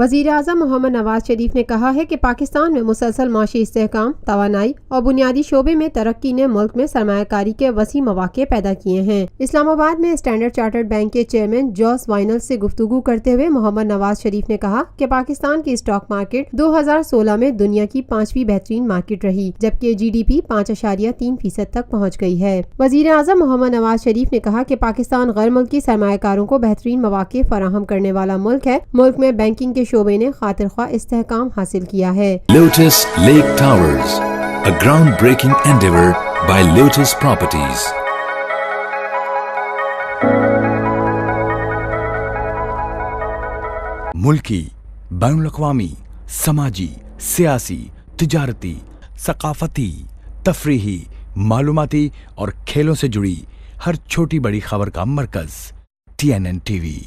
وزیر اعظم محمد نواز شریف نے کہا ہے کہ پاکستان میں مسلسل معاشی استحکام، توانائی اور بنیادی شعبے میں ترقی نے ملک میں سرمایہ کاری کے وسیع مواقع پیدا کیے ہیں۔ اسلام آباد میں اسٹینڈرڈ چارٹرڈ بینک کے چیئرمین جوس وائنل سے گفتگو کرتے ہوئے محمد نواز شریف نے کہا کہ پاکستان کی اسٹاک مارکیٹ 2016 میں دنیا کی 5ویں بہترین مارکیٹ رہی، جبکہ جی ڈی پی 5.3% تک پہنچ گئی ہے۔ وزیر اعظم محمد نواز شریف نے کہا کہ پاکستان غیر ملکی سرمایہ کاروں کو بہترین مواقع فراہم کرنے والا ملک ہے۔ ملک میں بینکنگ کے شعبے نے خاطر خواہ استحکام حاصل کیا ہے۔ Lotus Lake Towers, a groundbreaking endeavor by Lotus Properties۔ ملکی، بین الاقوامی، سماجی، سیاسی، تجارتی، ثقافتی، تفریحی، معلوماتی اور کھیلوں سے جڑی ہر چھوٹی بڑی خبر کا مرکز TNN TV۔